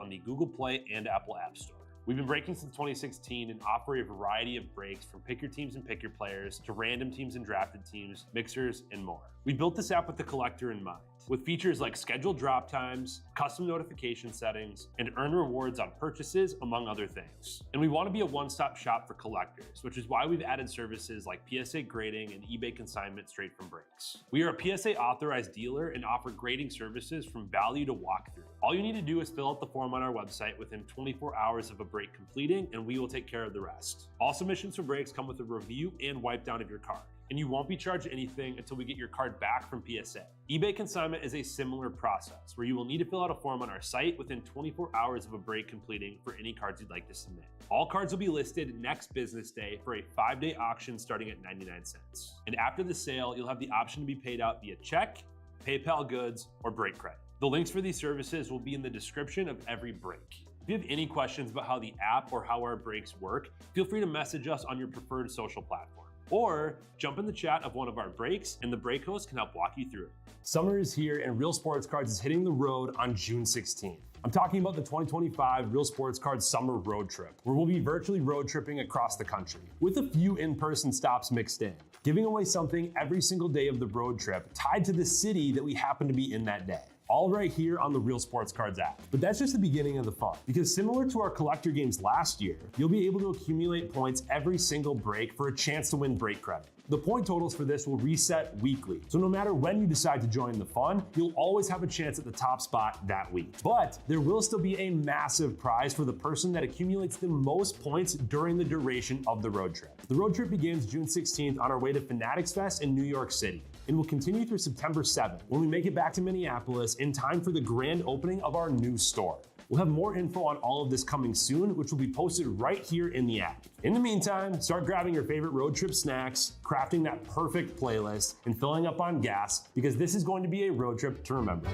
on the Google Play and Apple App Store. We've been breaking since 2016 and offer a variety of breaks from pick your teams and pick your players to random teams and drafted teams, mixers, and more. We built this app with the collector in mind, with features like scheduled drop times, custom notification settings, and earn rewards on purchases, among other things. And we want to be a one-stop shop for collectors, which is why we've added services like PSA grading and eBay consignment straight from breaks. We are a PSA authorized dealer and offer grading services from value to walkthrough. All you need to do is fill out the form on our website within 24 hours of a break completing, and we will take care of the rest. All submissions for breaks come with a review and wipe down of your card, and you won't be charged anything until we get your card back from PSA. eBay consignment is a similar process where you will need to fill out a form on our site within 24 hours of a break completing for any cards you'd like to submit. All cards will be listed next business day for a 5-day auction starting at 99 cents. And after the sale, you'll have the option to be paid out via check, PayPal goods, or break credit. The links for these services will be in the description of every break. If you have any questions about how the app or how our breaks work, feel free to message us on your preferred social platform. Or jump in the chat of one of our breaks and the break host can help walk you through it. Summer is here and Real Sports Cards is hitting the road on June 16th. I'm talking about the 2025 Real Sports Cards Summer Road Trip, where we'll be virtually road tripping across the country, with a few in-person stops mixed in, giving away something every single day of the road trip tied to the city that we happen to be in that day. All right here on the Real Sports Cards app. But that's just the beginning of the fun, because similar to our collector games last year, you'll be able to accumulate points every single break for a chance to win break credit. The point totals for this will reset weekly, so no matter when you decide to join the fun, you'll always have a chance at the top spot that week. But there will still be a massive prize for the person that accumulates the most points during the duration of the road trip. The road trip begins June 16th on our way to Fanatics Fest in New York City, and will continue through September 7th when we make it back to Minneapolis in time for the grand opening of our new store. We'll have more info on all of this coming soon, which will be posted right here in the app. In the meantime, start grabbing your favorite road trip snacks, crafting that perfect playlist, and filling up on gas, because this is going to be a road trip to remember.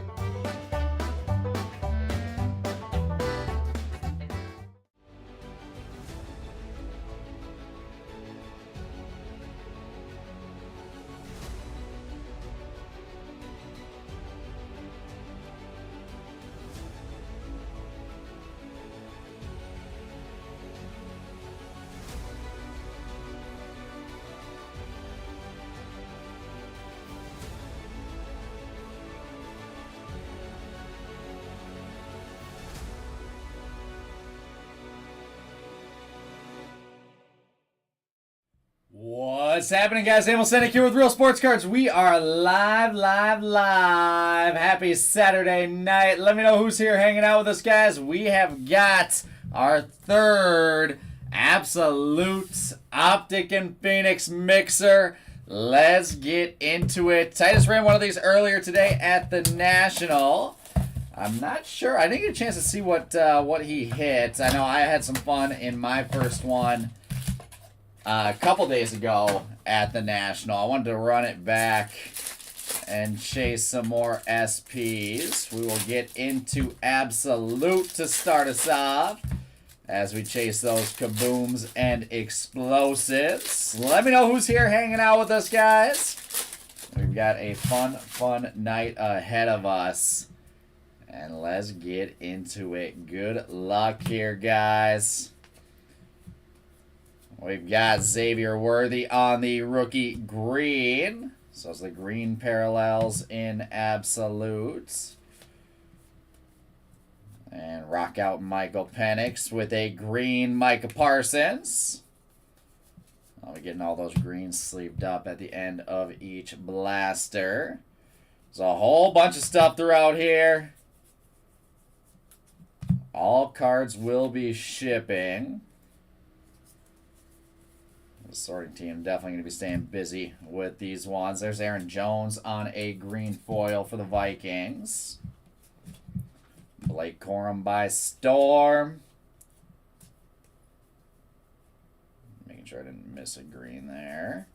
What's happening, guys? Emil Senek here with Real Sports Cards. We are live. Happy Saturday night. Let me know who's here hanging out with us, guys. We have got our third Absolute Optic and Phoenix mixer. Let's get into it. Titus ran one of these earlier today at the National. I'm not sure. I didn't get a chance to see what he hit. I know I had some fun in my first one a couple days ago at the National. I wanted to run it back and chase some more SPs. We will get into Absolute to start us off as we chase those kabooms and explosives. Let me know who's here hanging out with us, guys. We've got a fun night ahead of us. And let's get into it. Good luck here, guys. We've got Xavier Worthy on the rookie green. So it's the green parallels in Absolute. And rock out Michael Penix with a green Micah Parsons. We're getting all those greens sleeved up at the end of each blaster. There's a whole bunch of stuff throughout here. All cards will be shipping. The sorting team definitely going to be staying busy with these ones. There's Aaron Jones on a green foil for the Vikings. Blake Corum by Storm. Making sure I didn't miss a green there.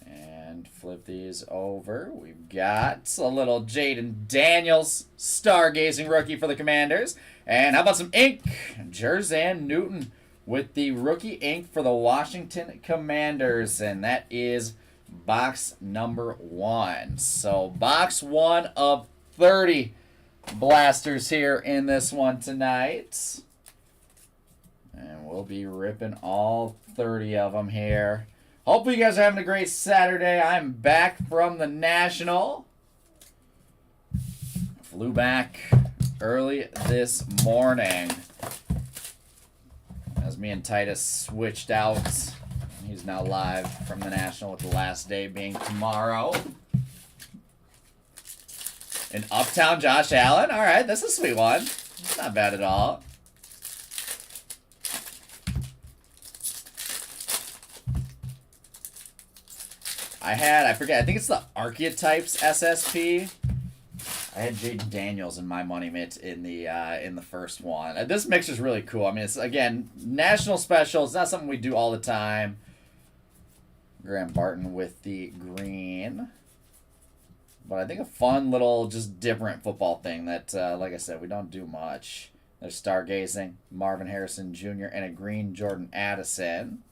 And flip these over. We've got a little Jaden Daniels, stargazing rookie for the Commanders. And how about some ink? Jerzan Newton with the rookie ink for the Washington Commanders. And that is box number 1. So box 1 of 30 blasters here in this one tonight. And we'll be ripping all 30 of them here. Hopefully you guys are having a great Saturday. I'm back from the National. Flew back early this morning. As me and Titus switched out. He's now live from the National with the last day being tomorrow. And Uptown Josh Allen. All right, that's a sweet one. It's not bad at all. I forget, I think it's the Archetypes SSP. I had Jaden Daniels in my money mitt in the first one. This mix is really cool. I mean, it's, again, national special. It's not something we do all the time. Graham Barton with the green. But I think a fun little, just different football thing that, like I said, we don't do much. There's Stargazing, Marvin Harrison Jr., and a green Jordan Addison.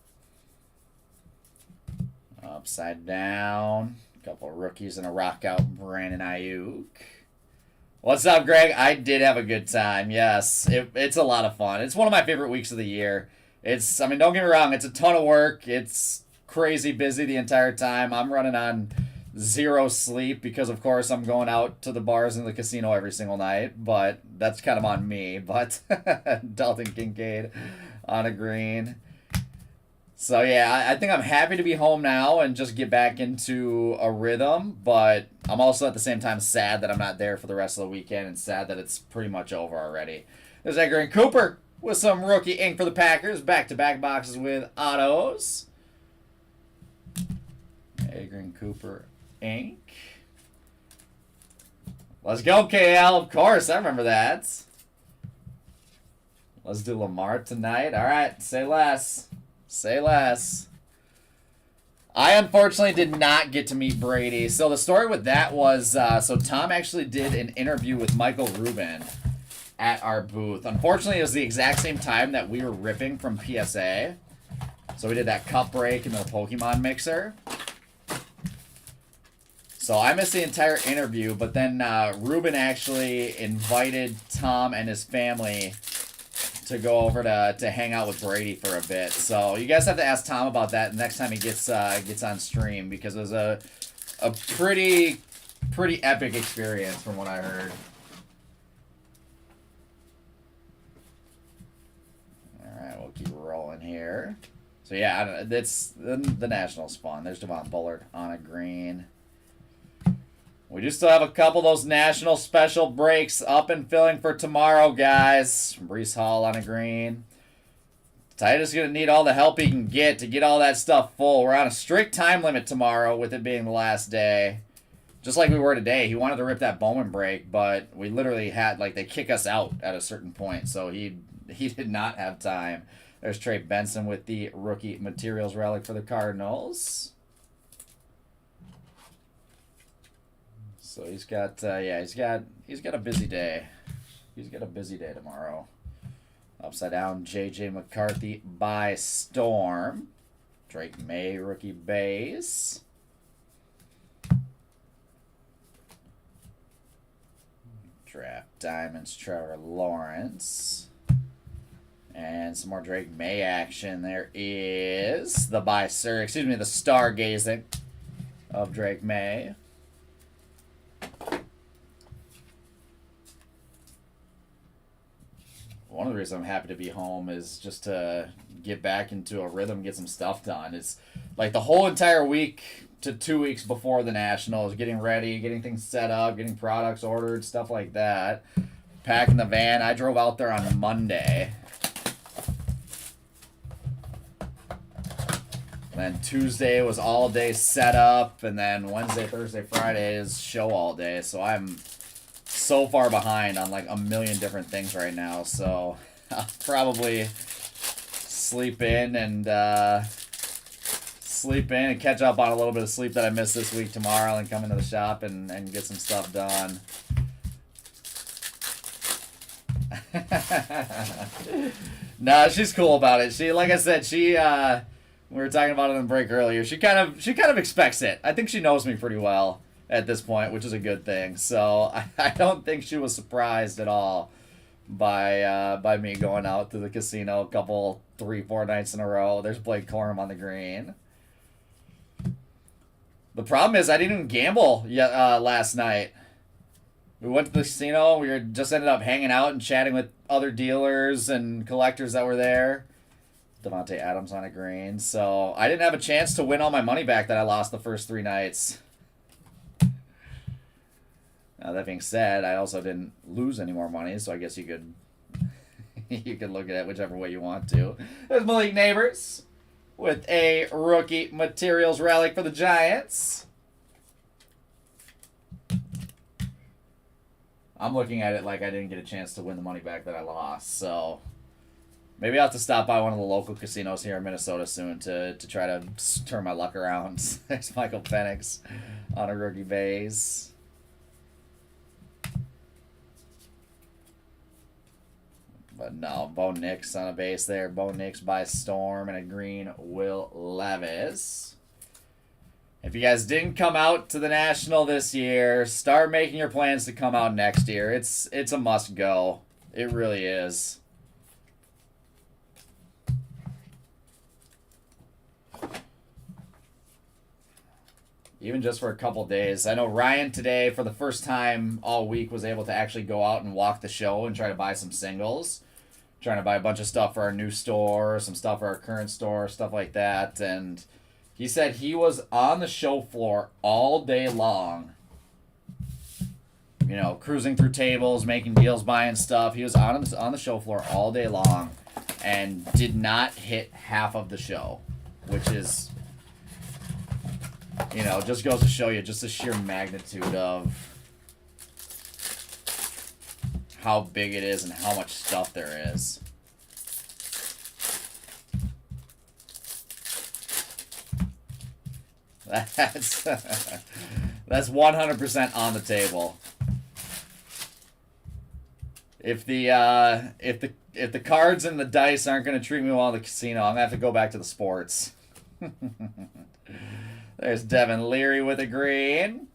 Upside down. A couple of rookies and a rock out Brandon Ayuk. What's up, Greg? I did have a good time. Yes, it's a lot of fun. It's one of my favorite weeks of the year. I mean, don't get me wrong. It's a ton of work. It's crazy busy the entire time. I'm running on 0 sleep because, of course, I'm going out to the bars and the casino every single night. But that's kind of on me. But Dalton Kincaid on a green. So, yeah, I think I'm happy to be home now and just get back into a rhythm. But I'm also at the same time sad that I'm not there for the rest of the weekend and sad that it's pretty much over already. There's Edgar and Cooper with some rookie ink for the Packers. Back-to-back boxes with autos. Edgar and Cooper ink. Let's go, KL. Of course, I remember that. Let's do Lamar tonight. All right, say less. Say less. I unfortunately did not get to meet Brady. So the story with that was, so Tom actually did an interview with Michael Rubin at our booth. Unfortunately, it was the exact same time that we were ripping from PSA. So we did that cup break and the Pokemon mixer. So I missed the entire interview, but then Ruben actually invited Tom and his family to go over to hang out with Brady for a bit. So you guys have to ask Tom about that next time he gets on stream, because it was a pretty epic experience from what I heard. All right, we'll keep rolling here. So yeah, it's the Nationals fun. There's Devon Bullard on a green. We do still have a couple of those national special breaks up and filling for tomorrow, guys. Breece Hall on a green. Titus is going to need all the help he can get to get all that stuff full. We're on a strict time limit tomorrow with it being the last day. Just like we were today. He wanted to rip that Bowman break, but we literally had, like, they kick us out at a certain point. So he did not have time. There's Trey Benson with the rookie materials relic for the Cardinals. So he's got, he's got a busy day. He's got a busy day tomorrow. Upside down, J.J. McCarthy by storm. Drake May, rookie base. Draft Diamonds, Trevor Lawrence. And some more Drake May action. There is the the stargazing of Drake May. One of the reasons I'm happy to be home is just to get back into a rhythm, get some stuff done. It's like the whole entire week to 2 weeks before the Nationals, getting ready, getting things set up, getting products ordered, stuff like that. Packing the van. I drove out there on Monday. And then Tuesday was all day setup, and then Wednesday, Thursday, Friday is show all day. So I'm so far behind on like a million different things right now. So I'll probably sleep in and catch up on a little bit of sleep that I missed this week tomorrow, and come into the shop and get some stuff done. No, she's cool about it. She, like I said, we were talking about it in the break earlier. She kind of expects it. I think she knows me pretty well. at this point, which is a good thing. So I don't think she was surprised at all by me going out to the casino a couple, 3-4 nights in a row. There's Blake Corum on the green. The problem is I didn't even gamble yet last night. We went to the casino. We just ended up hanging out and chatting with other dealers and collectors that were there. Devontae Adams on a green. So I didn't have a chance to win all my money back that I lost the first 3 nights. Now, that being said, I also didn't lose any more money, so I guess you could you could look at it whichever way you want to. There's Malik Neighbors with a rookie materials relic for the Giants. I'm looking at it like I didn't get a chance to win the money back that I lost, so maybe I'll have to stop by one of the local casinos here in Minnesota soon to try to turn my luck around. There's Michael Penix on a rookie base. But no, Bo Nix on a base there. Bo Nix by Storm and a green Will Levis. If you guys didn't come out to the National this year, start making your plans to come out next year. It's a must go. It really is. Even just for a couple days. I know Ryan today, for the first time all week, was able to actually go out and walk the show and try to buy some singles. Trying to buy a bunch of stuff for our new store, some stuff for our current store, stuff like that. And he said he was on the show floor all day long. You know, cruising through tables, making deals, buying stuff. He was on the show floor all day long and did not hit half of the show, which is, you know, just goes to show you just the sheer magnitude of how big it is and how much stuff there is. That's 100% on the table. If the cards and the dice aren't going to treat me well in the casino, I'm going to have to go back to the sports. There's Devin Leary with a green.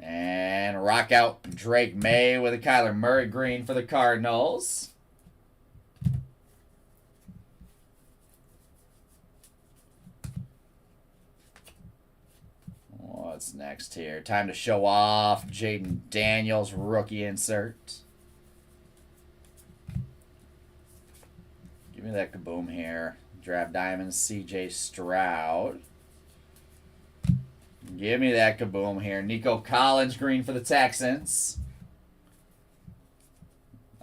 And rock out Drake May with a Kyler Murray green for the Cardinals. What's next here? Time to show off Jaden Daniels rookie insert. Give me that KABOOM here. Draft Diamonds, CJ Stroud. Give me that KABOOM here. Nico Collins green for the Texans.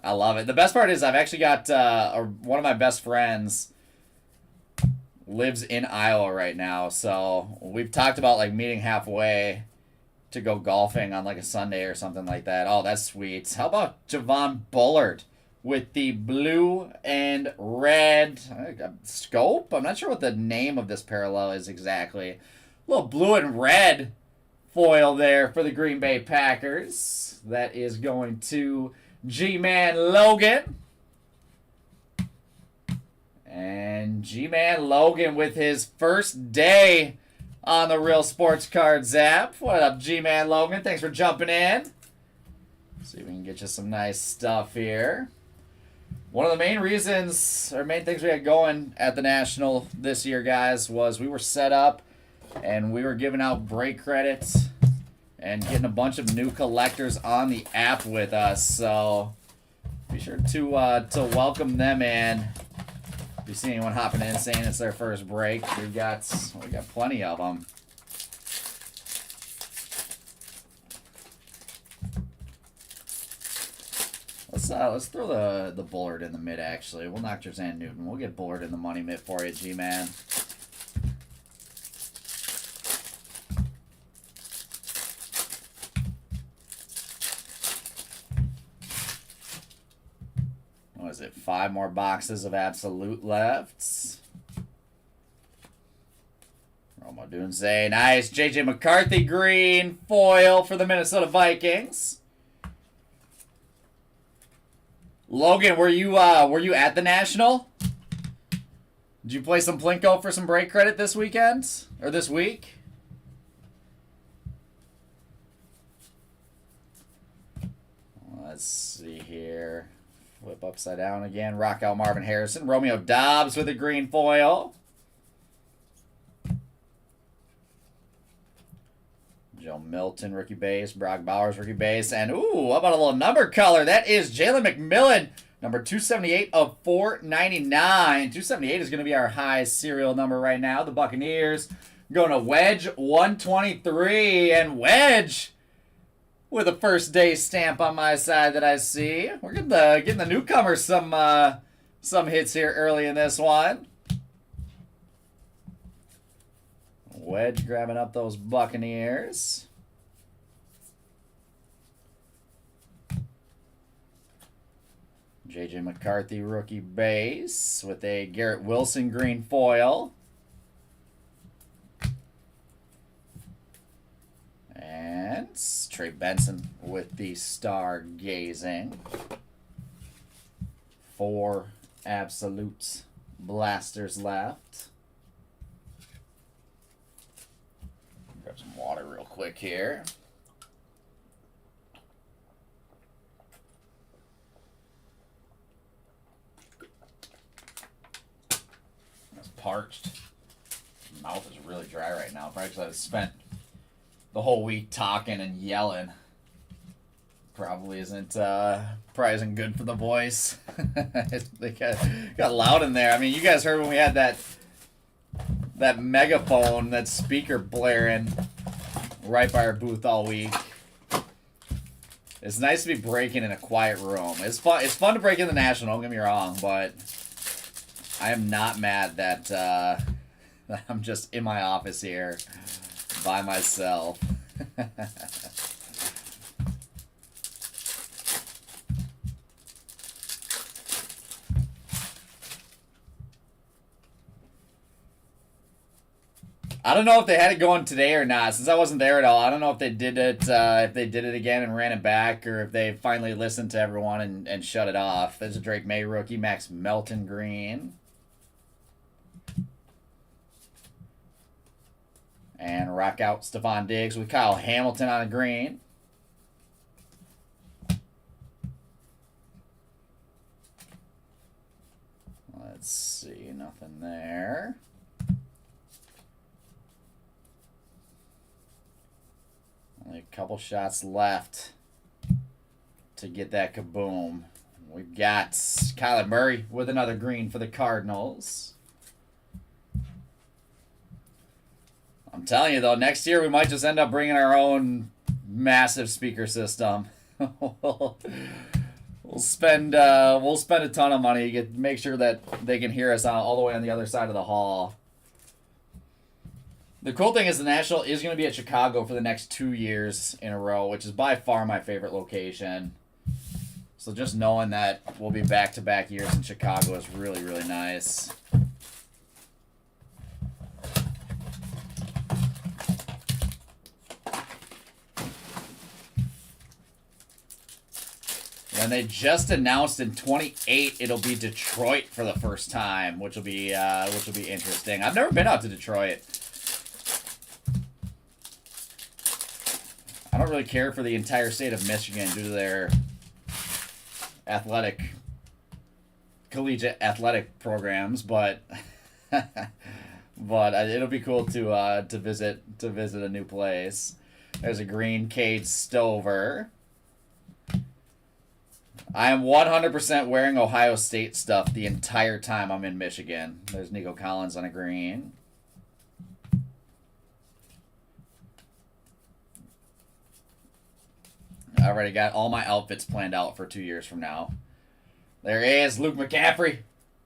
I love it. The best part is I've actually got one of my best friends lives in Iowa right now. So we've talked about like meeting halfway to go golfing on like a Sunday or something like that. Oh, that's sweet. How about Javon Bullard with the blue and red scope? I'm not sure what the name of this parallel is exactly. Little blue and red foil there for the Green Bay Packers. That is going to G-Man Logan. And G-Man Logan with his first day on the Real Sports Cards app. What up, G-Man Logan? Thanks for jumping in. See if we can get you some nice stuff here. One of the main reasons, or main things we had going at the National this year, guys, was we were set up and we were giving out break credits and getting a bunch of new collectors on the app with us. So be sure to welcome them in. If you see anyone hopping in saying it's their first break, we got plenty of them. Let's throw the Bullard in the mid. Actually, we'll knock Jerzan Newton. We'll get Bullard in the money mid for you, G-Man. What is it? 5 more boxes of absolute left. Roma Dunze, nice. JJ McCarthy green foil for the Minnesota Vikings. Logan, were you at the National? Did you play some Plinko for some break credit this weekend? Or this week? Let's see here. Flip upside down again. Rock out Marvin Harrison. Romeo Dobbs with a green foil. Joe Milton, rookie base. Brock Bowers, rookie base. And, ooh, how about a little number color? That is Jalen McMillan, number 278 of 499. 278 is going to be our high serial number right now. The Buccaneers going to Wedge 123. And Wedge with a first day stamp on my side that I see. We're getting the newcomers some hits here early in this one. Wedge grabbing up those Buccaneers. J.J. McCarthy, rookie base, with a Garrett Wilson green foil. And Trey Benson with the stargazing. 4 absolute blasters left. Grab some water real quick here. It's parched. My mouth is really dry right now. Probably because I've spent the whole week talking and yelling. Probably isn't good for the voice. They got loud in there. I mean, you guys heard when we had that megaphone, that speaker blaring right by our booth all week. It's nice to be breaking in a quiet room. It's fun to break in the National, don't get me wrong, but I am not mad that I'm just in my office here by myself. I don't know if they had it going today or not, since I wasn't there at all. I don't know if they did it again and ran it back, or if they finally listened to everyone and shut it off. There's a Drake May rookie, Max Melton green. And rock out Stephon Diggs with Kyle Hamilton on a green. Let's see, nothing there. Only a couple shots left to get that kaboom. We've got Kyler Murray with another green for the Cardinals. I'm telling you, though, next year we might just end up bringing our own massive speaker system. We'll spend a ton of money to make sure that they can hear us all the way on the other side of the hall. The cool thing is the National is going to be at Chicago for the next 2 years in a row, which is by far my favorite location. So just knowing that we'll be back-to-back years in Chicago is really, really nice. And they just announced in 28 it'll be Detroit for the first time, which will be interesting. I've never been out to Detroit. I don't really care for the entire state of Michigan due to their collegiate athletic programs, but it'll be cool to visit a new place. There's a green Cade Stover. I am 100% wearing Ohio State stuff the entire time I'm in Michigan. There's Nico Collins on a green. I already got all my outfits planned out for 2 years from now. There is Luke McCaffrey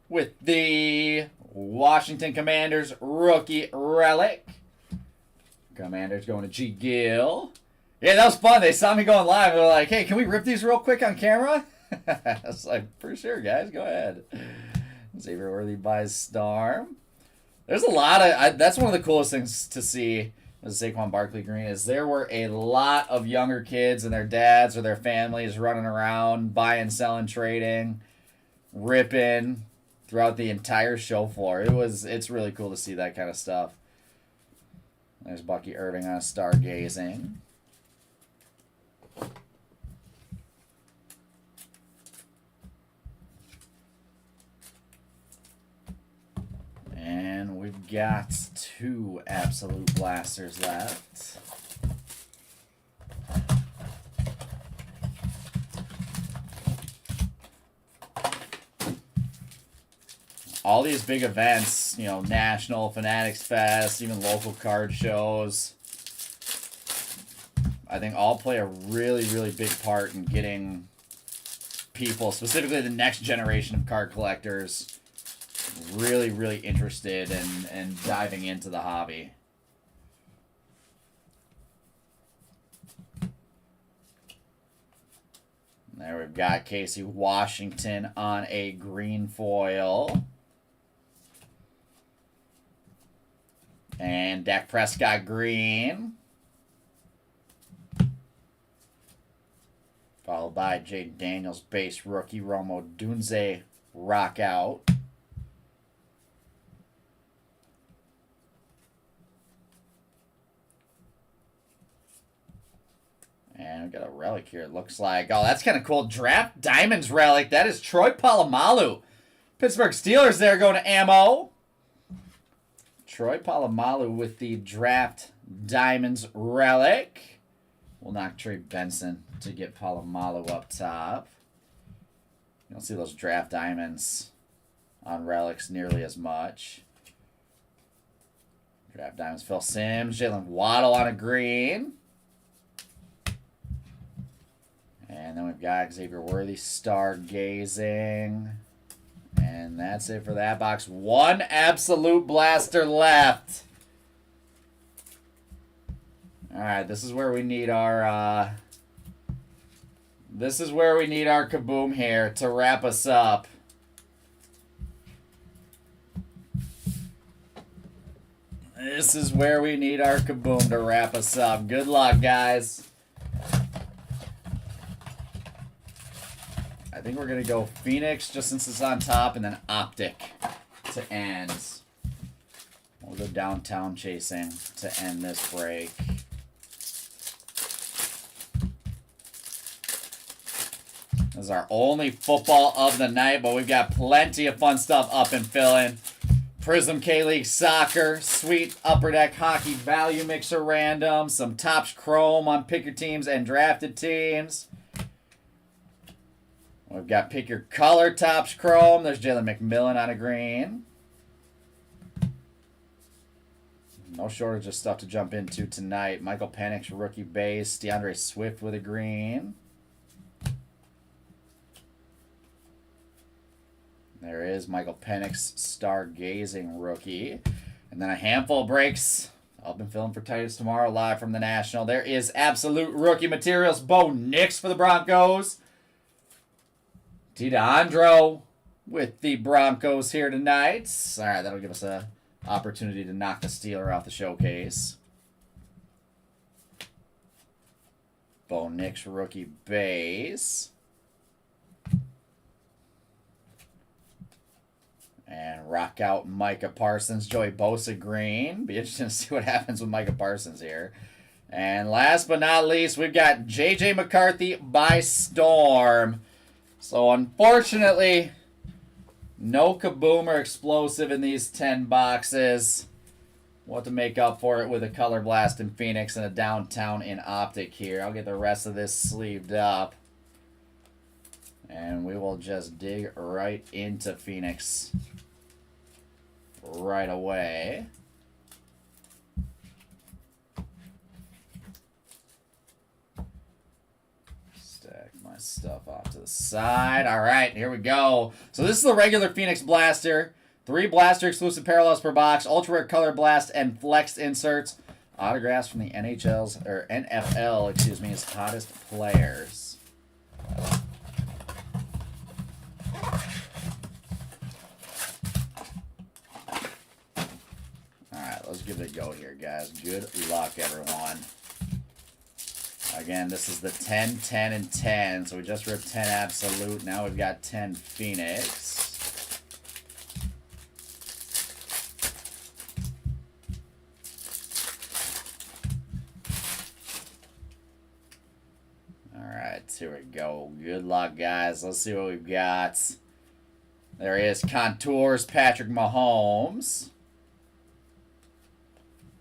with the Washington Commanders rookie relic. Commanders going to G. Gill. Yeah, that was fun. They saw me going live. They're like, hey, can we rip these real quick on camera? I was like, for sure, guys. Go ahead. Xavier Worthy buys Storm. There's a lot of... that's one of the coolest things to see as Saquon Barkley green is there were a lot of younger kids and their dads or their families running around, buying, selling, trading, ripping, throughout the entire show floor. It's really cool to see that kind of stuff. There's Bucky Irving on Stargazing. And we've got 2 Absolute Blasters left. All these big events, you know, National, Fanatics Fest, even local card shows, I think all play a really, really big part in getting people, specifically the next generation of card collectors, really, really interested in diving into the hobby. There we've got Casey Washington on a green foil. And Dak Prescott green. Followed by Jay Daniels base rookie, Romo Dunze rock out. And we got a relic here, it looks like. Oh, that's kind of cool. Draft Diamonds relic. That is Troy Polamalu. Pittsburgh Steelers there going to ammo. Troy Polamalu with the Draft Diamonds relic. We'll knock Trey Benson to get Polamalu up top. You don't see those Draft Diamonds on relics nearly as much. Draft Diamonds, Phil Simms, Jalen Waddle on a green. And then we've got Xavier Worthy Stargazing. And that's it for that box. 1 Absolute Blaster left. All right, this is where we need our KABOOM here to wrap us up. This is where we need our KABOOM to wrap us up. Good luck, guys. I think we're going to go Phoenix just since it's on top, and then Optic to end. We'll go Downtown Chasing to end this break. This is our only football of the night, but we've got plenty of fun stuff up and filling. Prism K-League Soccer, sweet Upper Deck Hockey Value Mixer Random, some Topps Chrome on Pick Your Teams and Drafted Teams. We've got Pick Your Color Topps Chrome. There's Jalen McMillan on a green. No shortage of stuff to jump into tonight. Michael Penix, rookie base. DeAndre Swift with a green. There is Michael Penix, Stargazing rookie. And then a handful of breaks. I've been filling for Titus tomorrow live from the National. There is Absolute Rookie Materials. Bo Nix for the Broncos. DeAndro with the Broncos here tonight. All right, that'll give us an opportunity to knock the Steeler off the showcase. Bo Nix, rookie base. And rock out Micah Parsons, Joey Bosa green. Be interesting to see what happens with Micah Parsons here. And last but not least, we've got J.J. McCarthy by storm. So unfortunately, no KABOOM or explosive in these 10 boxes. We'll have to make up for it with a Colorblast in Phoenix and a Downtown in Optic here. I'll get the rest of this sleeved up. And we will just dig right into Phoenix right away. Stack my stuff off to the side. All right, here we go. So this is the regular Phoenix Blaster. 3 Blaster exclusive parallels per box, Ultra Rare Color Blast, and Flexed inserts. Autographs from the NFL, excuse me, his hottest players. Let's give it a go here, guys. Good luck, everyone. Again, this is the 10, 10, and 10. So we just ripped 10 Absolute. Now we've got 10 Phoenix. right, here we go. Good luck, guys. Let's see what we've got. There is Contours Patrick Mahomes.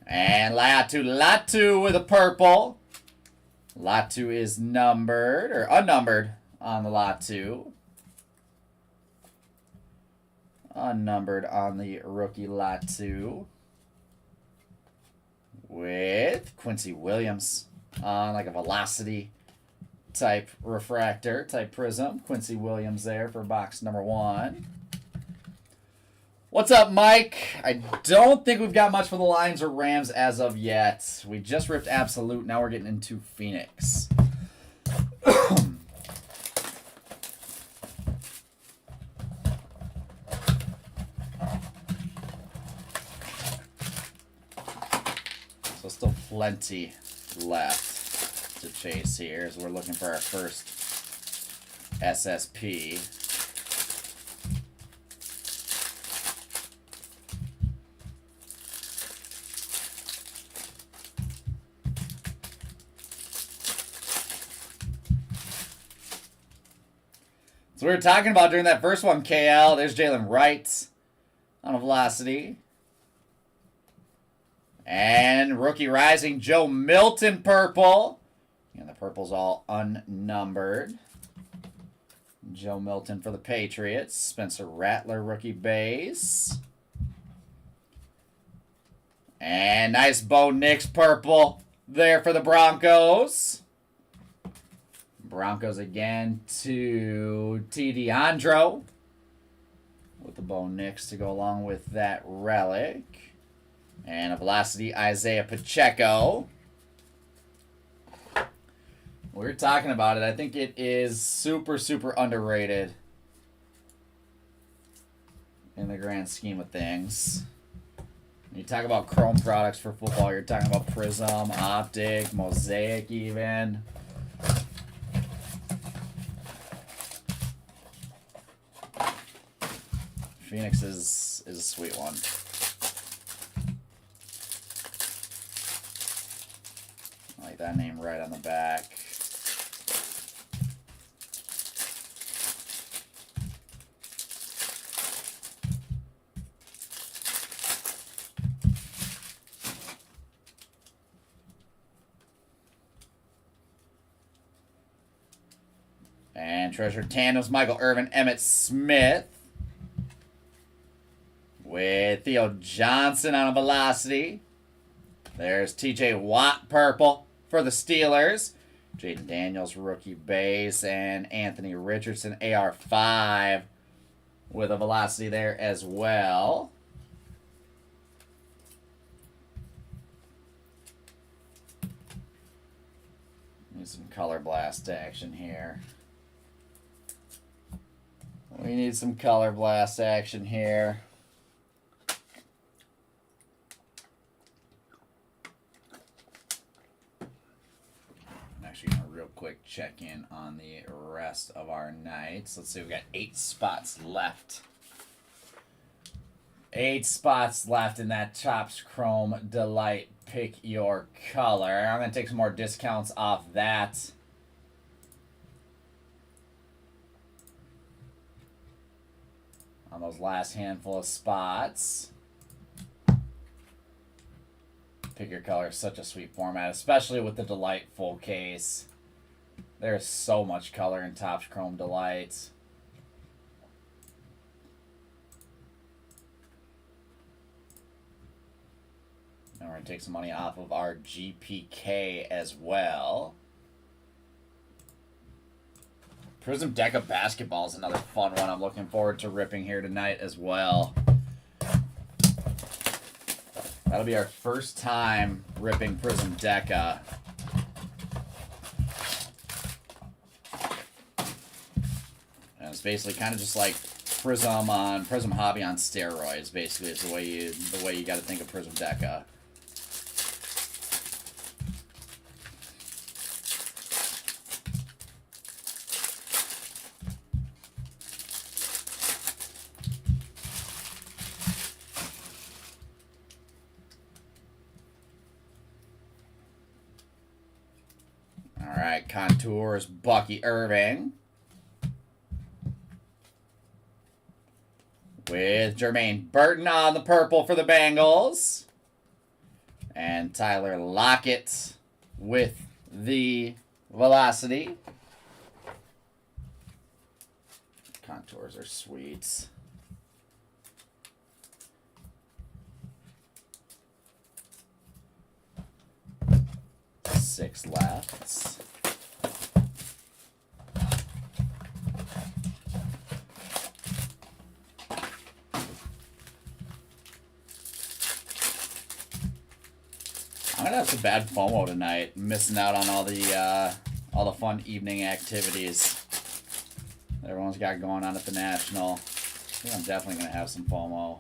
And Latu with a purple. Latu is numbered, or unnumbered on the Latu. Unnumbered on the rookie Latu. With Quincy Williams on like a velocity type refractor, type prism. Quincy Williams there for box number 1. What's up, Mike? I don't think we've got much for the Lions or Rams as of yet. We just ripped Absolute. Now we're getting into Phoenix. So still plenty left to chase here as we're looking for our first SSP. So we were talking about during that first one, KL. There's Jalen Wright on a velocity. And rookie rising Joe Milton purple. And the purple's all unnumbered. Joe Milton for the Patriots. Spencer Rattler rookie base. And nice Bo Nix purple there for the Broncos. Broncos again to T. DeAndro with the Bo Nix to go along with that relic. And a velocity Isaiah Pacheco. We were talking about it. I think it is super, super underrated in the grand scheme of things. When you talk about chrome products for football, you're talking about Prism, Optic, Mosaic even. Phoenix is a sweet one. I like that name right on the back. And Treasure Tandems, Michael Irvin, Emmitt Smith. With Theo Johnson on a velocity. There's TJ Watt purple for the Steelers. Jaden Daniels rookie base. And Anthony Richardson AR5 with a velocity there as well. Need some Colorblast action here. We need some Colorblast action here. Real quick check in on the rest of our nights. Let's see, we've got 8 spots left. 8 spots left in that Topps Chrome Delight Pick Your Color. I'm going to take some more discounts off that. On those last handful of spots. Pick Your Color is such a sweet format, especially with the Delight full case. There's so much color in Topps Chrome Delight. And we're going to take some money off of our GPK as well. Prism Deca Basketball is another fun one I'm looking forward to ripping here tonight as well. That'll be our first time ripping Prism Deca. And it's basically kind of just like Prism Hobby on steroids. Basically, is the way you got to think of Prism Deca. got Contours, Bucky Irving. With Jermaine Burton on the purple for the Bengals. And Tyler Lockett with the Velocity. Contours are sweet. Six left. I'm gonna have some bad FOMO tonight, missing out on all the fun evening activities that everyone's got going on at the National. I think I'm definitely gonna have some FOMO.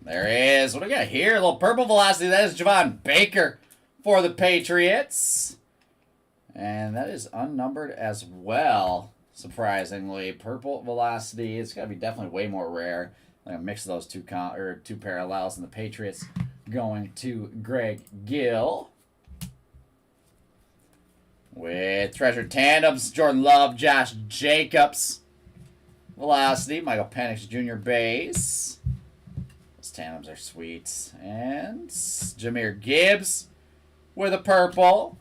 There he is. What do we got here? A little purple velocity. That is Javon Baker for the Patriots. And that is unnumbered as well, surprisingly. Purple velocity. It's got to be definitely way more rare. I'm going to mix those two parallels. And the Patriots going to Greg Gill. With treasured tandems, Jordan Love, Josh Jacobs. Velocity, Michael Penix Jr. base. Tandems are sweet. And Jahmyr Gibbs with a purple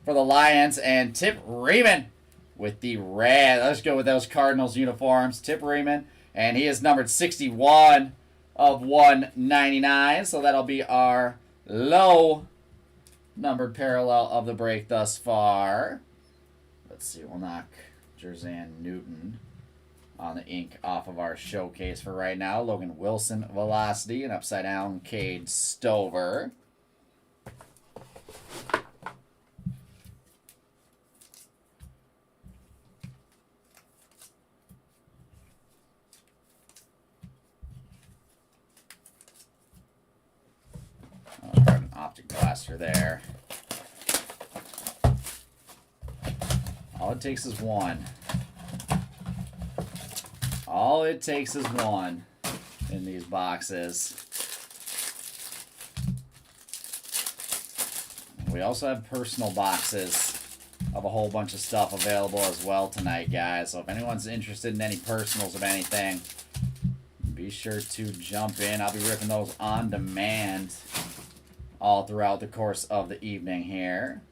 for the Lions. And Tip Riemann with the red. Let's go with those Cardinals uniforms. Tip Riemann. And he is numbered 61 of 199. So that'll be our low numbered parallel of the break thus far. Let's see. We'll knock Jerzan Newton on the ink off of our showcase for right now. Logan Wilson, Velocity, and upside down Cade Stover. I'll grab an optic blaster there. All it takes is one. All it takes is one in these boxes. We also have personal boxes of a whole bunch of stuff available as well tonight, guys. So if anyone's interested in any personals of anything, be sure to jump in. I'll be ripping those on demand all throughout the course of the evening here.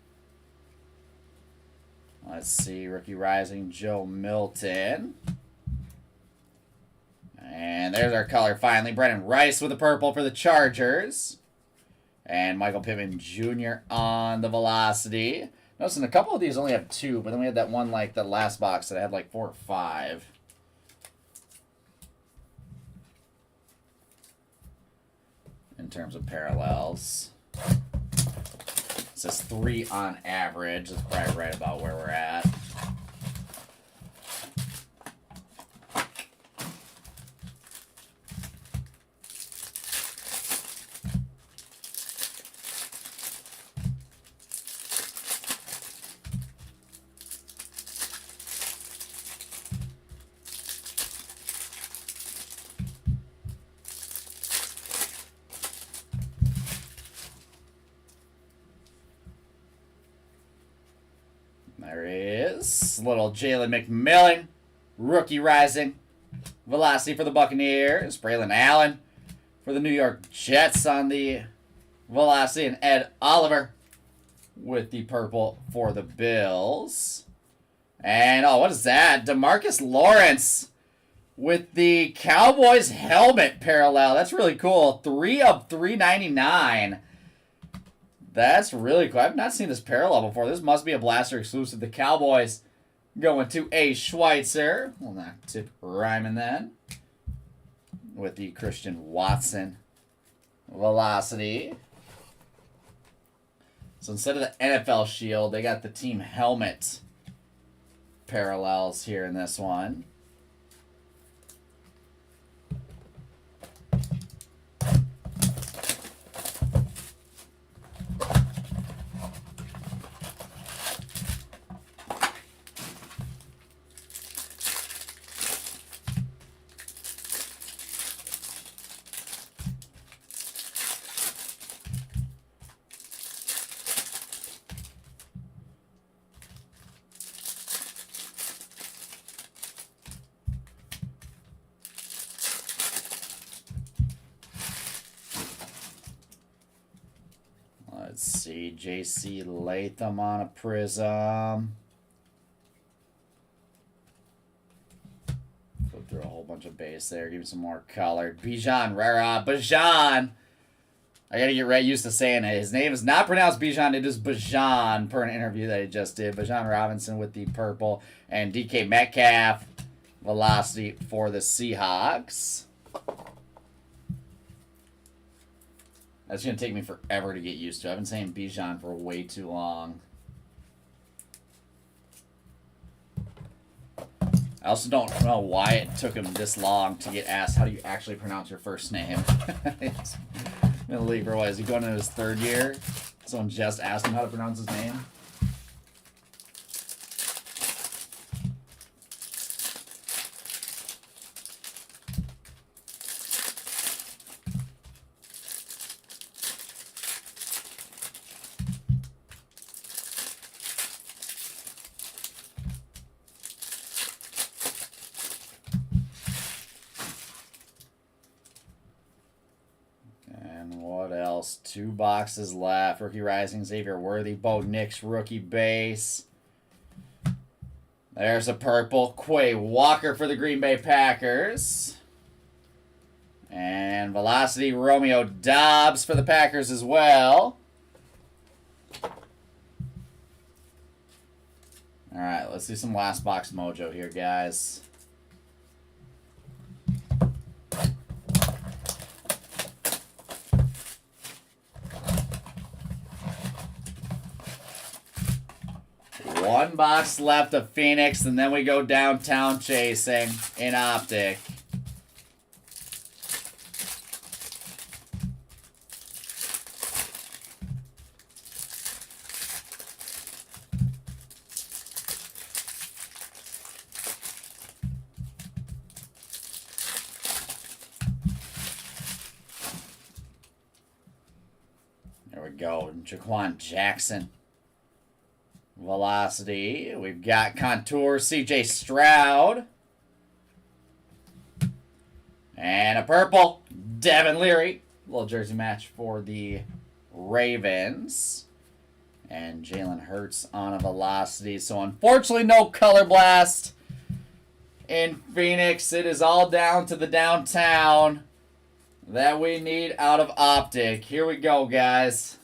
Let's see, Rookie Rising, Joe Milton. And there's our color finally. Brennan Rice with the purple for the Chargers. And Michael Pittman Jr. on the Velocity. Noticing a couple of these only have two, but then we had that one, like the last box that had like 4 or 5. In terms of parallels. It says 3 on average. That's probably right about where we're at. There he is. Little Jalen McMillan. Rookie Rising. Velocity for the Buccaneers. Braylon Allen for the New York Jets on the Velocity. And Ed Oliver with the purple for the Bills. And, oh, what is that? DeMarcus Lawrence with the Cowboys helmet parallel. That's really cool. 3 of 399. That's really cool. I've not seen this parallel before. This must be a blaster exclusive. The Cowboys going to A. Schweitzer. We'll knock Tip Ryman then. With the Christian Watson Velocity. So instead of the NFL shield, they got the team helmet parallels here in this one. Let's see. JC Latham on a prism. Flip through a whole bunch of base there. Give me some more color. Bijan Rara. Bijan. I gotta get used to saying it. His name is not pronounced Bijan. It is Bijan per an interview that he just did. Bijan Robinson with the purple. And DK Metcalf. Velocity for the Seahawks. That's going to take me forever to get used to. I've been saying Bijan for way too long. I also don't know why it took him this long to get asked, how do you actually pronounce your first name? He's in the league for what? Is he going into his 3rd year? Someone just asked him how to pronounce his name? What else? 2 boxes left. Rookie Rising, Xavier Worthy, Bo Nix, rookie base. There's a purple. Quay Walker for the Green Bay Packers. And Velocity, Romeo Dobbs for the Packers as well. Alright, let's do some last box mojo here, guys. One box left of Phoenix, and then we go downtown chasing in Optic. There we go. Jaquan Jackson. Velocity. We've got Contour, CJ Stroud. And a purple, Devin Leary. Little jersey match for the Ravens. And Jalen Hurts on a Velocity. So unfortunately no Color Blast in Phoenix. It is all down to the downtown that we need out of Optic. Here we go, guys.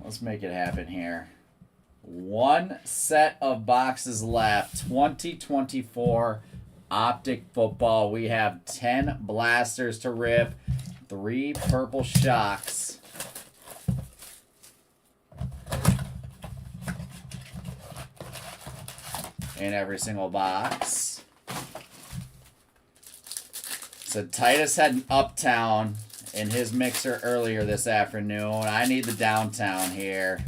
Let's make it happen here. 1 set of boxes left. 2024 Optic football. We have 10 blasters to rip. 3 purple shocks. In every single box. So Titus had an Uptown in his mixer earlier this afternoon. I need the downtown here.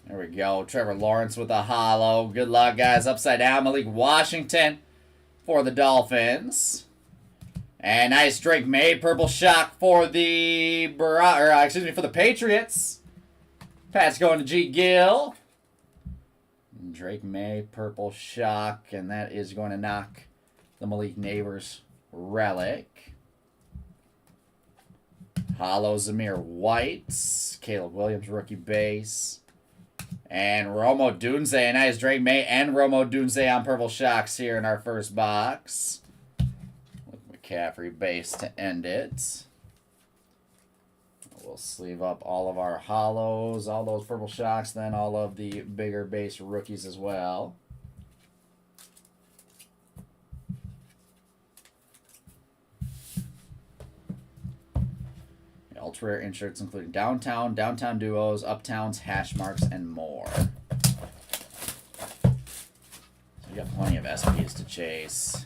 There we go. Trevor Lawrence with a hollow. Good luck, guys. Upside down. Malik Washington for the Dolphins. And nice Drake May purple shock for the for the Patriots. Pat's going to G. Gill. Drake May, purple shock. And that is going to knock the Malik Neighbors relic. Hollow Zamir White. Caleb Williams, rookie base. And Romo Dunze. Nice Drake May and Romo Dunze on purple shocks here in our first box. With McCaffrey base to end it. We'll sleeve up all of our hollows, all those purple shocks, then all of the bigger base rookies as well. The ultra rare inserts including downtown, downtown duos, uptowns, hash marks, and more. So we got plenty of SPs to chase.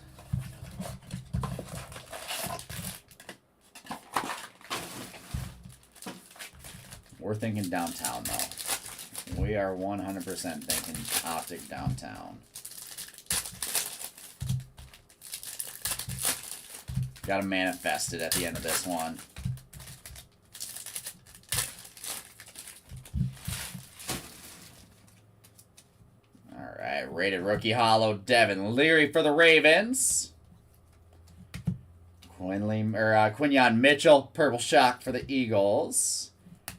We're thinking downtown, though. We are 100% thinking Optic downtown. Got to manifest it at the end of this one. right, rated rookie hollow, Devin Leary for the Ravens. Quinyon Mitchell, purple shock for the Eagles.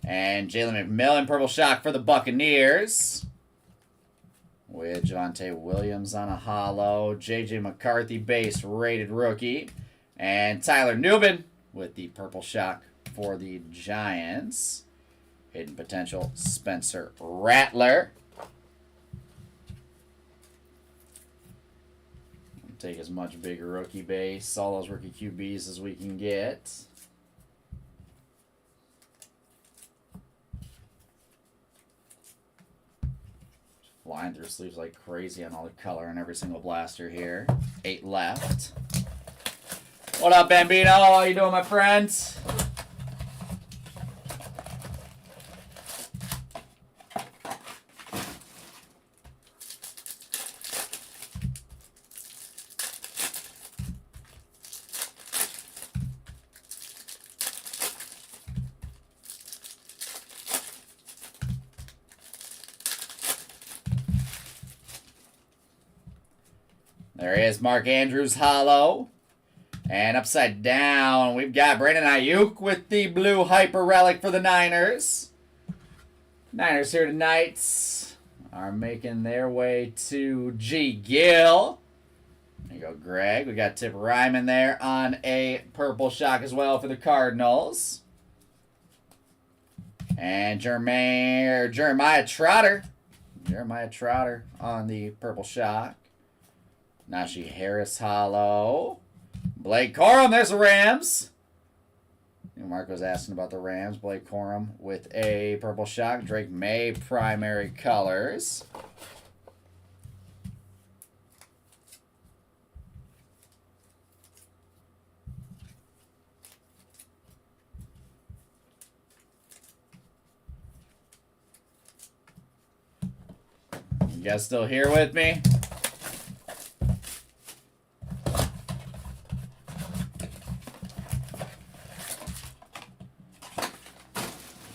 And Jalen McMillan, purple shock for the Buccaneers. With Javonte Williams on a hollow. J.J. McCarthy, base, rated rookie. And Tyler Newman with the purple shock for the Giants. Hidden potential, Spencer Rattler. Take as much bigger rookie base, all those rookie QBs as we can get. Flying through sleeves like crazy on all the color in every single blaster here. 8 left. What up, Bambino? How you doing, my friends? There is Mark Andrews hollow. And upside down, we've got Brandon Ayuk with the blue hyper relic for the Niners. Niners here tonight are making their way to G. Gill. There you go, Greg. We got Tip Ryman there on a purple shock as well for the Cardinals. And Jeremiah Trotter. Jeremiah Trotter on the purple shock. Najee Harris hollow. Blake Corum, there's the Rams. Marco's asking about the Rams. Blake Corum with a purple shock. Drake May, primary colors. You guys still here with me?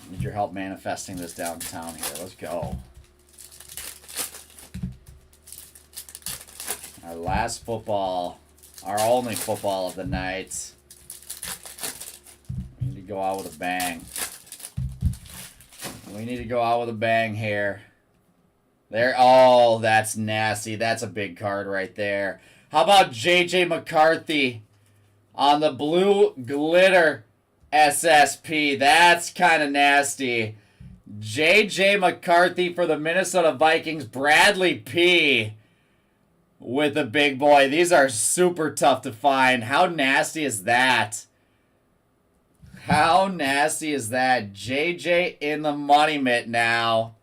Need your help manifesting this downtown here. Let's go. Our last football, our only football of the night. We need to go out with a bang. We need to go out with a bang here. There. Oh, that's nasty. That's a big card right there. How about J.J. McCarthy on the blue glitter SSP? That's kind of nasty. J.J. McCarthy for the Minnesota Vikings. Bradley P. with the big boy. These are super tough to find. How nasty is that? How nasty is that? JJ in the money mitt now.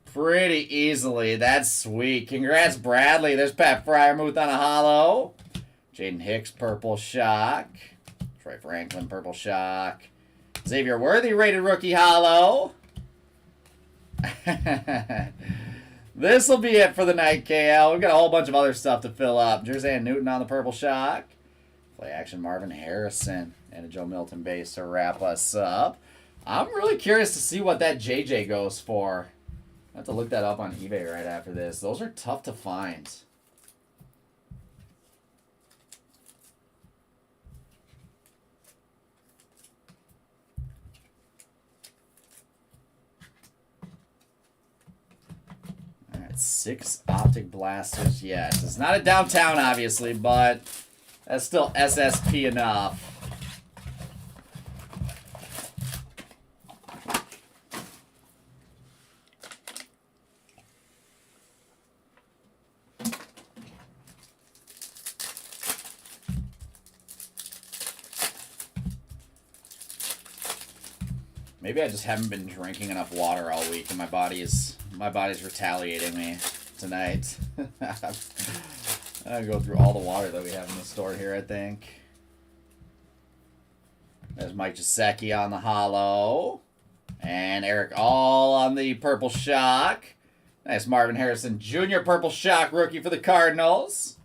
Pretty easily. That's sweet. Congrats, Bradley. There's Pat Fryermuth on a hollow. Jaden Hicks, purple shock. Troy Franklin, purple shock. Xavier Worthy, rated rookie hollow. This will be it for the night, KL. We've got a whole bunch of other stuff to fill up. Jerzan Newton on the purple shock. Play action Marvin Harrison. And a Joe Milton base to wrap us up. I'm really curious to see what that JJ goes for. I have to look that up on eBay right after this. Those are tough to find. All right, 6 optic blasters. Yes, it's not a downtown, obviously, but that's still SSP enough. Maybe I just haven't been drinking enough water all week, and my body's retaliating me tonight. I go through all the water that we have in the store here, I think. There's Mike Gesicki on the hollow. And Eric All on the purple shock. Nice Marvin Harrison Jr. purple shock rookie for the Cardinals.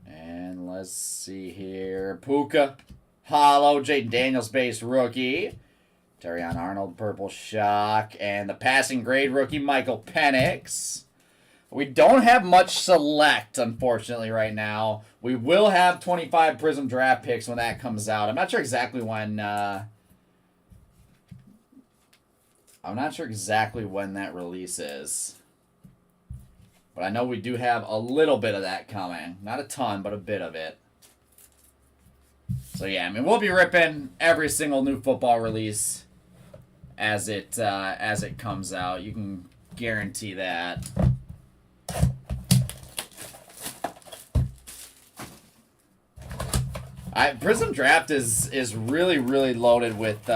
And let's see here. Puka hollow. Jaden Daniels base rookie. Terrion Arnold, purple shock. And the passing grade rookie, Michael Penix. We don't have much select, unfortunately, right now. We will have 25 Prism draft picks when that comes out. I'm not sure exactly when... I'm not sure exactly when that release is. But I know we do have a little bit of that coming. Not a ton, but a bit of it. So yeah, I mean, we'll be ripping every single new football release as it comes out. You can guarantee that. Prism Draft is really, really loaded with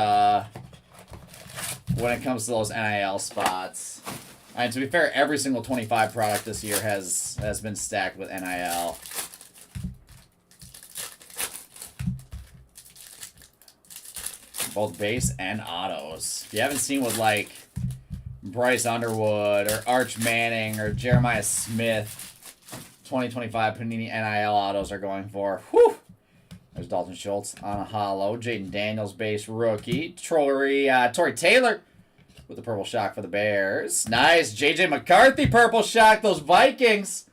when it comes to those NIL spots. And to be fair, every single 25 product this year has been stacked with NIL. Both base and autos. If you haven't seen what like Bryce Underwood or Arch Manning or Jeremiah Smith 2025 Panini NIL autos are going for, whew! There's Dalton Schultz on a hollow. Jaden Daniels base rookie. Tory Taylor with the purple shock for the Bears. Nice. JJ McCarthy purple shock. Those Vikings.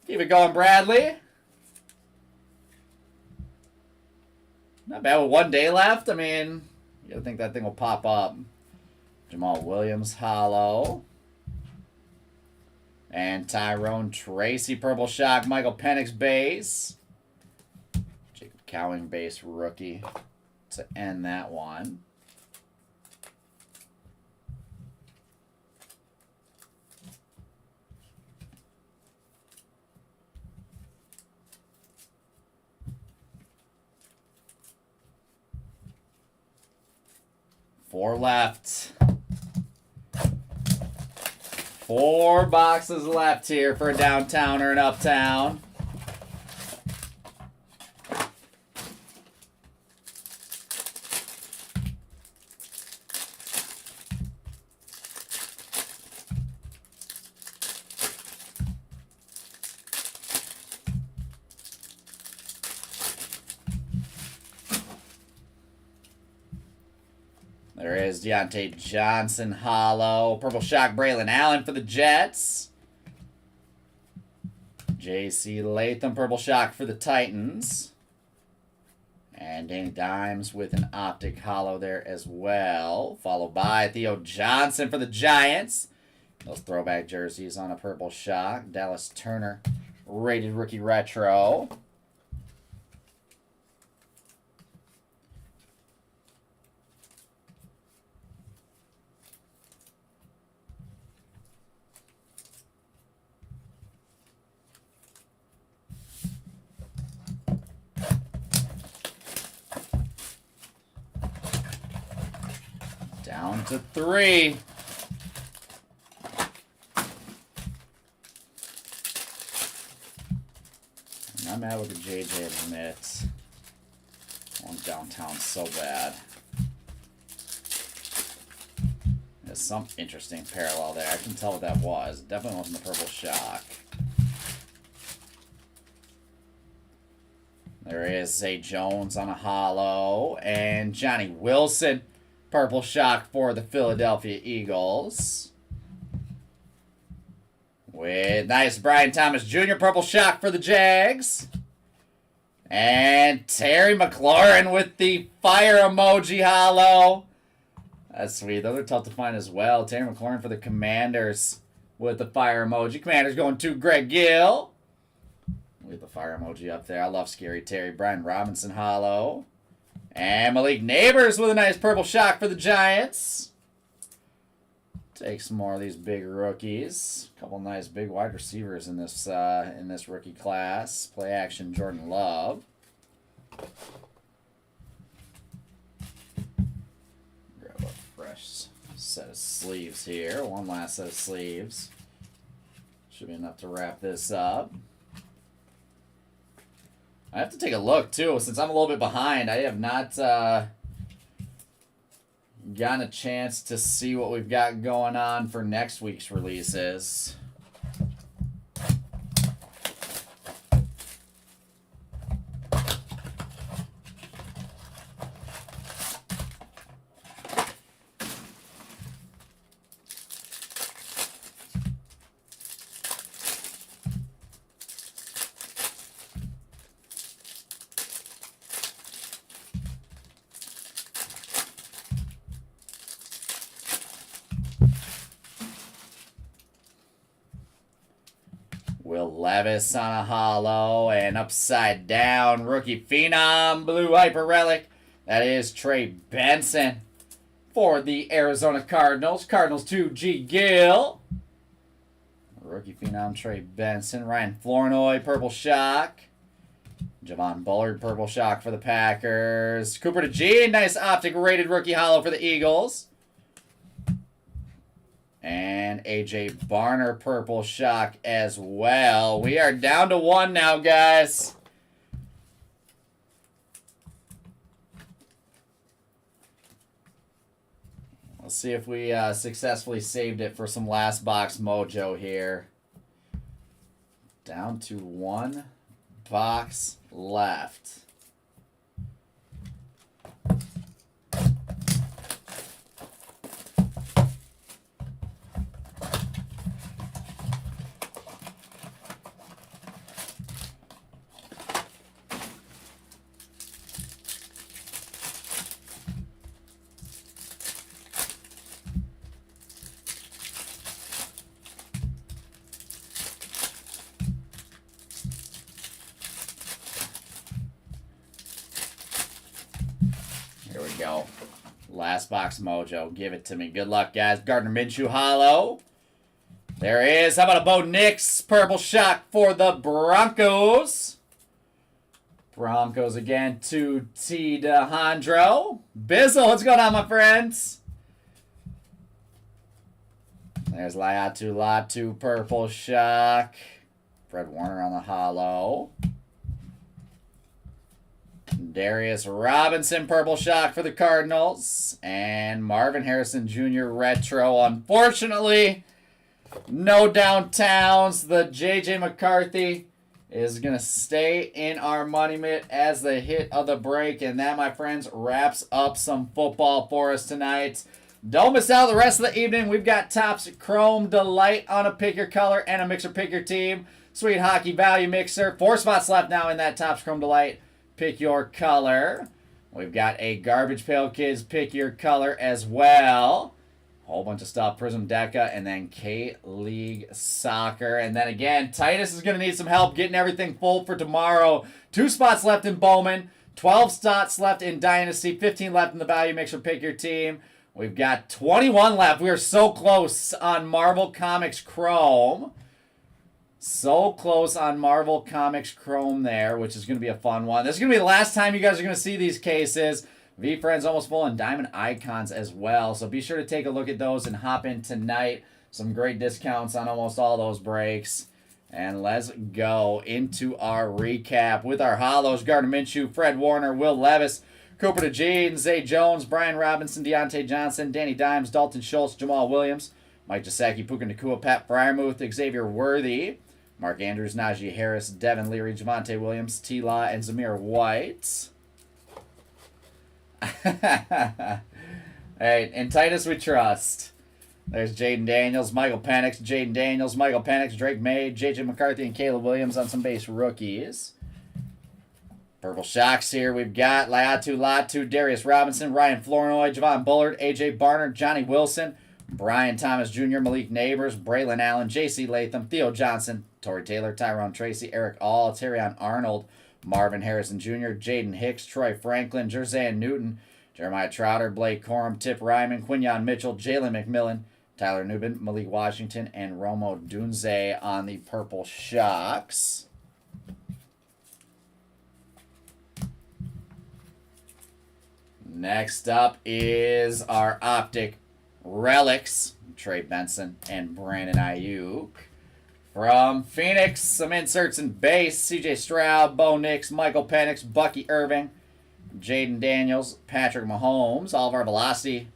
Keep it going, Bradley. Not bad with 1 day left. I mean, you gotta think that thing will pop up. Jamal Williams hollow. And Tyrone Tracy purple shock. Michael Penix base. Cowing base rookie to end that one. Four left. 4 boxes left here for a downtown or an uptown. There is Deontay Johnson hollow. Purple shock Braylon Allen for the Jets. J.C. Latham purple shock for the Titans. And Danny Dimes with an optic hollow there as well. Followed by Theo Johnson for the Giants. Those throwback jerseys on a purple shock. Dallas Turner rated rookie retro. Down to 3. I'm mad with the JJ admits. I want downtown so bad. There's some interesting parallel there. I can tell what that was. It definitely wasn't the purple shock. There is Zay Jones on a hollow. And Johnny Wilson. Purple shock for the Philadelphia Eagles. With nice Brian Thomas Jr. purple shock for the Jags. And Terry McLaurin with the fire emoji hollow. That's sweet. Those are tough to find as well. Terry McLaurin for the Commanders with the fire emoji. Commanders going to Greg Gill. With the fire emoji up there. I love Scary Terry. Brian Robinson hollow. And Malik Neighbors with a nice purple shock for the Giants. Take some more of these big rookies. A couple nice big wide receivers in this rookie class. Play action Jordan Love. Grab a fresh set of sleeves here. One last set of sleeves. Should be enough to wrap this up. I have to take a look, too, since I'm a little bit behind. I have not gotten a chance to see what we've got going on for next week's releases. Levis on a hollow, and upside down rookie phenom blue hyper relic. That is Trey Benson for the Arizona Cardinals. Cardinals 2, G. Gill. Rookie phenom Trey Benson. Ryan Flournoy, purple shock. Javon Bullard, purple shock for the Packers. Cooper DeJean, nice optic rated rookie hollow for the Eagles. And A.J. Barner, purple shock as well. We are down to 1 now, guys. Let's see if we successfully saved it for some last box mojo here. Down to 1 box left. Here we go. Last box mojo. Give it to me. Good luck, guys. Gardner Minshew hollow. There is. How about a Bo Nix purple shock for the Broncos? Broncos again to T. DeHondro. Bizzle, what's going on, my friends? There's Laiatu Latu purple shock. Fred Warner on the hollow. Darius Robinson, purple shock for the Cardinals. And Marvin Harrison Jr. retro. Unfortunately, no downtowns. The J.J. McCarthy is going to stay in our money mitt as the hit of the break. And that, my friends, wraps up some football for us tonight. Don't miss out the rest of the evening. We've got Topps Chrome Delight on a pick your color and a mixer pick your team. Sweet Hockey Value Mixer. 4 spots left now in that Topps Chrome Delight. Pick your color. We've got a Garbage Pail Kids pick your color as well. Whole bunch of stuff. Prism Deca and then K-League Soccer. And then again, Titus is going to need some help getting everything full for tomorrow. 2 spots left in Bowman. 12 spots left in Dynasty. 15 left in the Value Mixer pick your team. We've got 21 left. We are so close on Marvel Comics Chrome. So close on Marvel Comics Chrome there, which is going to be a fun one. This is going to be the last time you guys are going to see these cases. V-Friends almost full and Diamond Icons as well. So be sure to take a look at those and hop in tonight. Some great discounts on almost all those breaks. And let's go into our recap with our hollows. Gardner Minshew, Fred Warner, Will Levis, Cooper DeJean, Zay Jones, Brian Robinson, Deontay Johnson, Danny Dimes, Dalton Schultz, Jamal Williams, Mike Gesicki, Puka Nacua, Pat Fryermuth, Xavier Worthy, Mark Andrews, Najee Harris, Devin Leary, Javonte Williams, T-Law, and Zamir White. Alright, in Titus we trust. There's Jaden Daniels, Michael Penix, Jaden Daniels, Michael Penix, Drake May, J.J. McCarthy, and Caleb Williams on some base rookies. Purple shocks here. We've got Laiatu Latu, Darius Robinson, Ryan Flournoy, Javon Bullard, A.J. Barner, Johnny Wilson, Brian Thomas Jr., Malik Neighbors, Braylon Allen, J.C. Latham, Theo Johnson, Torrey Taylor, Tyrone Tracy, Eric All, Terrion Arnold, Marvin Harrison Jr., Jaden Hicks, Troy Franklin, Jerzan Newton, Jeremiah Trotter, Blake Corum, Tip Ryman, Quinyon Mitchell, Jalen McMillan, Tyler Nubin, Malik Washington, and Romo Dunze on the purple shocks. Next up is our Optic Relics, Trey Benson and Brandon Ayuk. From Phoenix, some inserts in base, CJ Stroud, Bo Nix, Michael Penix, Bucky Irving, Jaden Daniels, Patrick Mahomes, all of our Velocity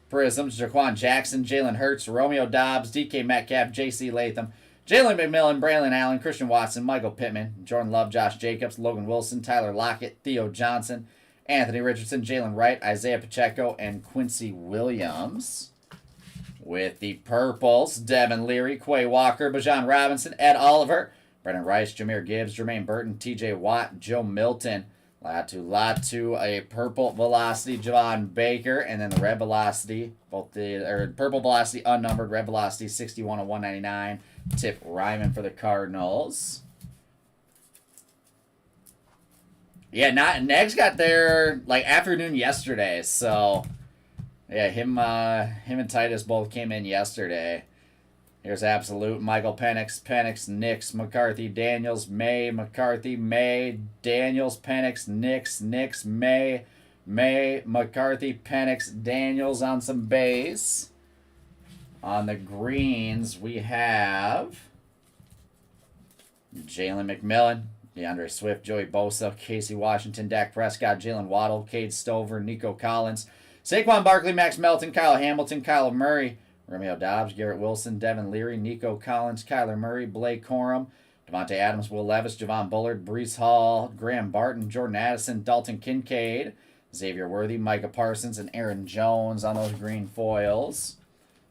Prisms, Jaquan Jackson, Jalen Hurts, Romeo Dobbs, DK Metcalf, JC Latham, Jalen McMillan, Braylon Allen, Christian Watson, Michael Pittman, Jordan Love, Josh Jacobs, Logan Wilson, Tyler Lockett, Theo Johnson, Anthony Richardson, Jalen Wright, Isaiah Pacheco, and Quincy Williams. With the purples, Devin Leary, Quay Walker, Bajan Robinson, Ed Oliver, Brendan Rice, Jameer Gibbs, Jermaine Burton, TJ Watt, Joe Milton, Latu, a purple Velocity, Javon Baker, and then the red Velocity, both the purple Velocity unnumbered, red Velocity 61 of 199, Tip Ryman for the Cardinals. Yeah, Nags got there like afternoon yesterday, so yeah, him and Titus both came in yesterday. Here's Absolute, Michael Penix, Nix, McCarthy, Daniels, May, McCarthy, May, Daniels, Penix, Nix, May, McCarthy, Penix, Daniels on some base. On the greens, we have Jalen McMillan, DeAndre Swift, Joey Bosa, Casey Washington, Dak Prescott, Jalen Waddle, Cade Stover, Nico Collins, Saquon Barkley, Max Melton, Kyle Hamilton, Kyler Murray, Romeo Dobbs, Garrett Wilson, Devin Leary, Nico Collins, Kyler Murray, Blake Corum, Devontae Adams, Will Levis, Javon Bullard, Breece Hall, Graham Barton, Jordan Addison, Dalton Kincaid, Xavier Worthy, Micah Parsons, and Aaron Jones on those green foils.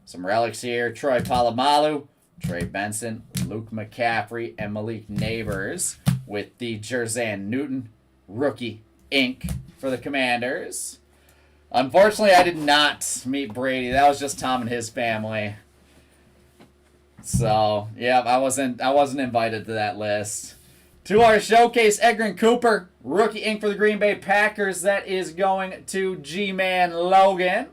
Some relics here. Troy Polamalu, Trey Benson, Luke McCaffrey, and Malik Neighbors with the Jerzan Newton rookie ink for the Commanders. Unfortunately, I did not meet Brady. That was just Tom and his family. So, yeah, I wasn't invited to that list. To our showcase, Edgerrin Cooper, rookie ink for the Green Bay Packers. That is going to G-Man Logan.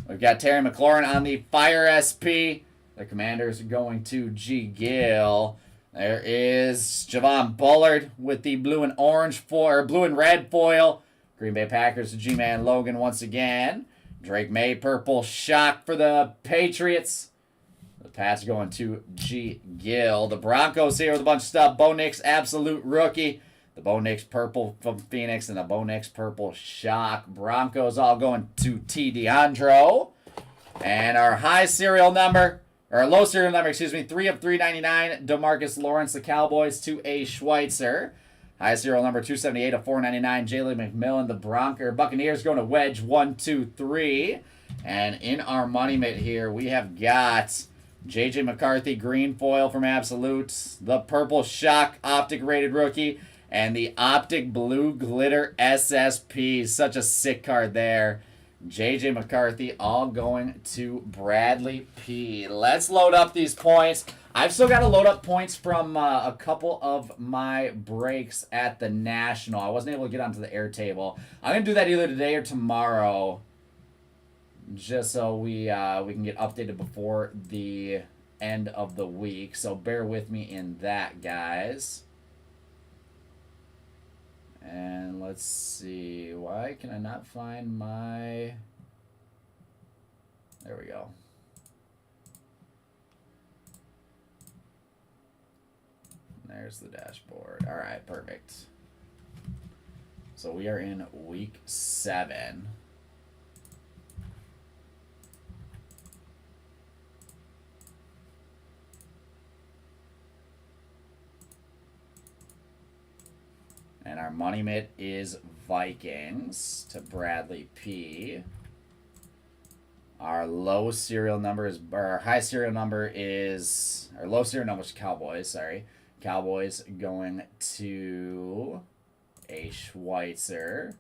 We've got Terry McLaurin on the Fire SP. The Commanders are going to G. Gill. There is Javon Bullard with the blue and orange foil, blue and red foil. Green Bay Packers to G-Man Logan once again. Drake May, purple shock for the Patriots. The Pats going to G. Gill. The Broncos here with a bunch of stuff. Bo Nix, absolute rookie. The Bo Nix purple from Phoenix and the Bo Nix purple shock. Broncos all going to T. DeAndro. And our high serial number, or low serial number, 3 of 399. DeMarcus Lawrence, the Cowboys to A. Schweitzer. High serial number 278 of 499. Jalen McMillan, the Buccaneers going to Wedge 1, 2, 3. And in our money mitt here, we have got J.J. McCarthy, green foil from Absolute. The purple shock optic rated rookie. And the Optic Blue Glitter SSP. Such a sick card there. J.J. McCarthy all going to Bradley P. Let's load up these points. I've still got to load up points from a couple of my breaks at the National. I wasn't able to get onto the air table. I'm going to do that either today or tomorrow. Just so we can get updated before the end of the week. So bear with me in that, guys. And let's see, why can I not find my, there we go. There's the dashboard. All right, perfect. So we are in week 7. And our money mitt is Vikings to Bradley P. Our low serial number is, or our high serial number is, our low serial number is Cowboys, sorry. Cowboys going to A. Schweitzer.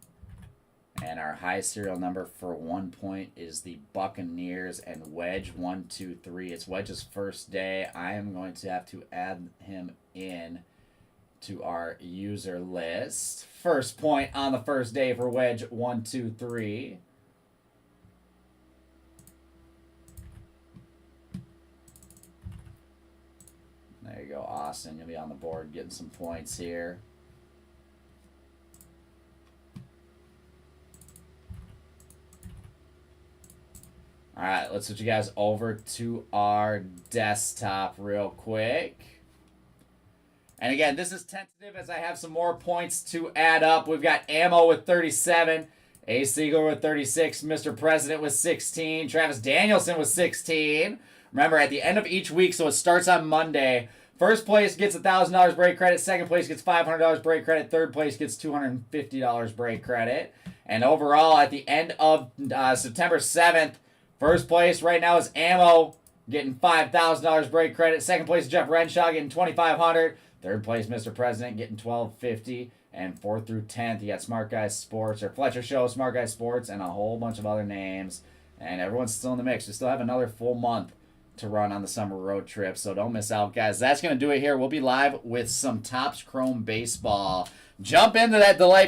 And our high serial number for 1 point is the Buccaneers and Wedge 1, 2, 3. It's Wedge's first day. I am going to have to add him in to our user list. First point on the first day for Wedge 1, 2, 3. There you go, Austin. You'll be on the board getting some points here. All right, let's switch you guys over to our desktop real quick. And again, this is tentative as I have some more points to add up. We've got Ammo with 37, A. Siegel with 36, Mr. President with 16, Travis Danielson with 16. Remember, at the end of each week, so it starts on Monday, first place gets $1,000 break credit, second place gets $500 break credit, third place gets $250 break credit. And overall, at the end of September 7th, first place right now is Ammo, getting $5,000 break credit. Second place is Jeff Renshaw, getting $2,500. Third place, Mr. President, getting $1,250. And 4th through 10th, you got Smart Guys Sports, or Fletcher Show, Smart Guys Sports, and a whole bunch of other names. And everyone's still in the mix. We still have another full month to run on the summer road trip. So don't miss out, guys. That's going to do it here. We'll be live with some Topps Chrome Baseball. Jump into that delight.